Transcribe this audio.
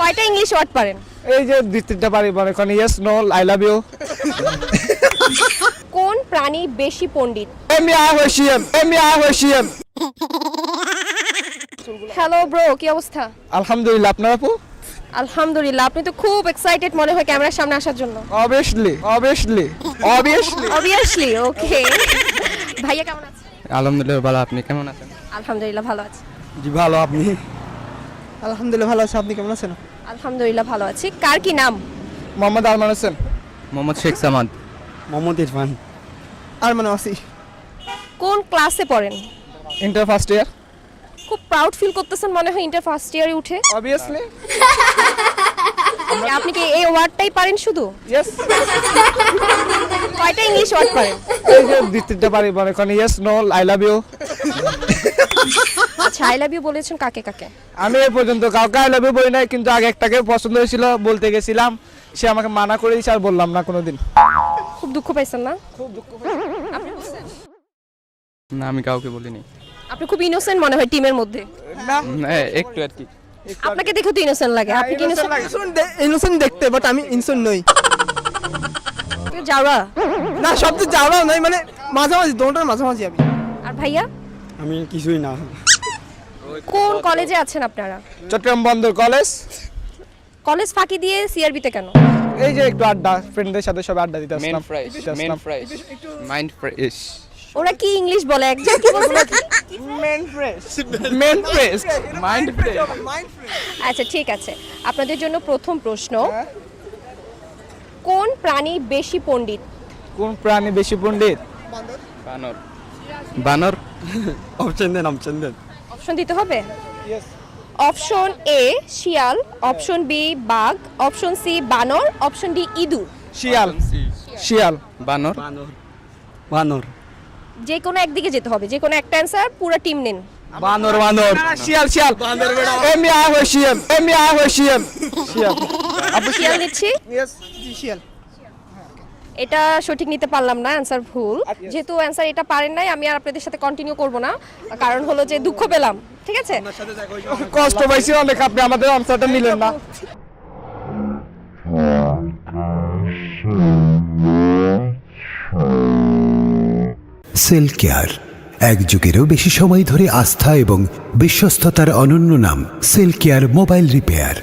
কয়টা English word পারেন? এই যে দুই তিনটা পারি, মানে কোন yes no I love you. কোন প্রাণী বেশি পণ্ডিত? হ্যালো ব্রো, কি অবস্থা? আলহামদুলিল্লাহ, আপনার আপু? আলহামদুলিল্লাহ। আপনি তো খুব এক্সাইটেড মনে হয় ক্যামেরার সামনে আসার জন্য। অবভিয়াসলি। অবভিয়াসলি, ওকে। ভাইয়া কেমন আছেন? আলহামদুলিল্লাহ ভালো, আপনি কেমন আছেন? আলহামদুলিল্লাহ ভালো আছি। জি ভালো, আপনি? আলহামদুলিল্লাহ ভালো আছি, আপনি কেমন আছেন? আলহামদুলিল্লাহ ভালো আছি। কার কি নাম? মোহাম্মদ আরমান হোসেন। মোহাম্মদ শেখ সামাদ। মোহাম্মদ ইরফান। আর মানে আছি। কোন ক্লাসে পড়েন? Inter first year. খুব প্রাউড ফিল করতেছেন মনে হয় ইন্টার ফার্স্ট ইয়ারে উঠে। অবভিয়াসলি। আপনি কি এই ওয়ার্ডটাই পারেন শুধু? ইয়েস। কয়টা ইংলিশ ওয়ার্ড পারেন? এই যে দুই তিনটা পারি, মানে কোন yes no I love you. আচ্ছা, আই লাভ ইউ বলেছেন কাকে কাকে? আমি এই পর্যন্ত কাউকে আই লাভ ইউ বলি নাই, কিন্তু আগে একটাকে পছন্দ হয়েছিল, বলতে গেছিলাম, সে আমাকে মানা করে দিয়েছে, আর বললাম না কোনোদিন। খুব দুঃখ পাইছেন না? খুব দুঃখ। আপনি বলছেন? না, আমি কাউকে বলিনি। আপনি খুব ইনোসেন্ট মনে হয় টিমের মধ্যে। না, একটু আর কি। আপনাকে দেখে তো ইনোসেন্ট লাগে। আপনি কি ইনোসেন্ট? ইনোসেন্ট দেখতে, বাট আমি ইনসেন্ট নই। যাওয়া না, সব তো যাওয়া নয়, মানে মাঝামাঝি, দোনোটার মাঝামাঝি আমি। আর ভাইয়া আমি কিছুই না। কোন কলেজে আছেন আপনারা? চট্টগ্রাম বন্দর কলেজ। কলেজ ফাঁকি দিয়ে সিআরবিতে কেন? এই যে একটু আড্ডা, ফ্রেন্ডদের সাথে সব আড্ডা দিতে মেন আসলাম। Fresh mind fresh. ওরা কি ইংলিশ বলে? একজন কি বলছে? Men fresh. Mind fresh. আচ্ছা ঠিক আছে, আপনাদের জন্য প্রথম প্রশ্ন, কোন প্রাণী বেশি পণ্ডিত? কোন প্রাণী বেশি পণ্ডিত? বানর। বানর। অপশন দেন। অপশন দিতে হবে? অপশন এ শিয়াল, অপশন বি বাঘ, অপশন সি বানর, অপশন ডি ইঁদুর। শিয়াল। বানর। যে কোনো একদিকে যেতে হবে, যে কোনো একটা অ্যান্সার, পুরো টিম নেন। বানর। শিয়াল। আপনি শিয়াল নিচ্ছি। শিয়াল। এটা সঠিক নিতে পারলাম না, অ্যান্সার ভুল। যেহেতু অ্যান্সার এটা পারেন নাই, আমি আর আপনাদের সাথে কন্টিনিউ করব না, কারণ হলো যে দুঃখ পেলাম। ঠিক আছে, কষ্ট পাইছি অনেক, আপনি আমাদের আনসারটা নিলেন না। সেল কেয়ার, এক যুগেরও বেশি সময় ধরে আস্থা এবং বিশ্বস্ততার অনন্য নাম। Cell care mobile repair.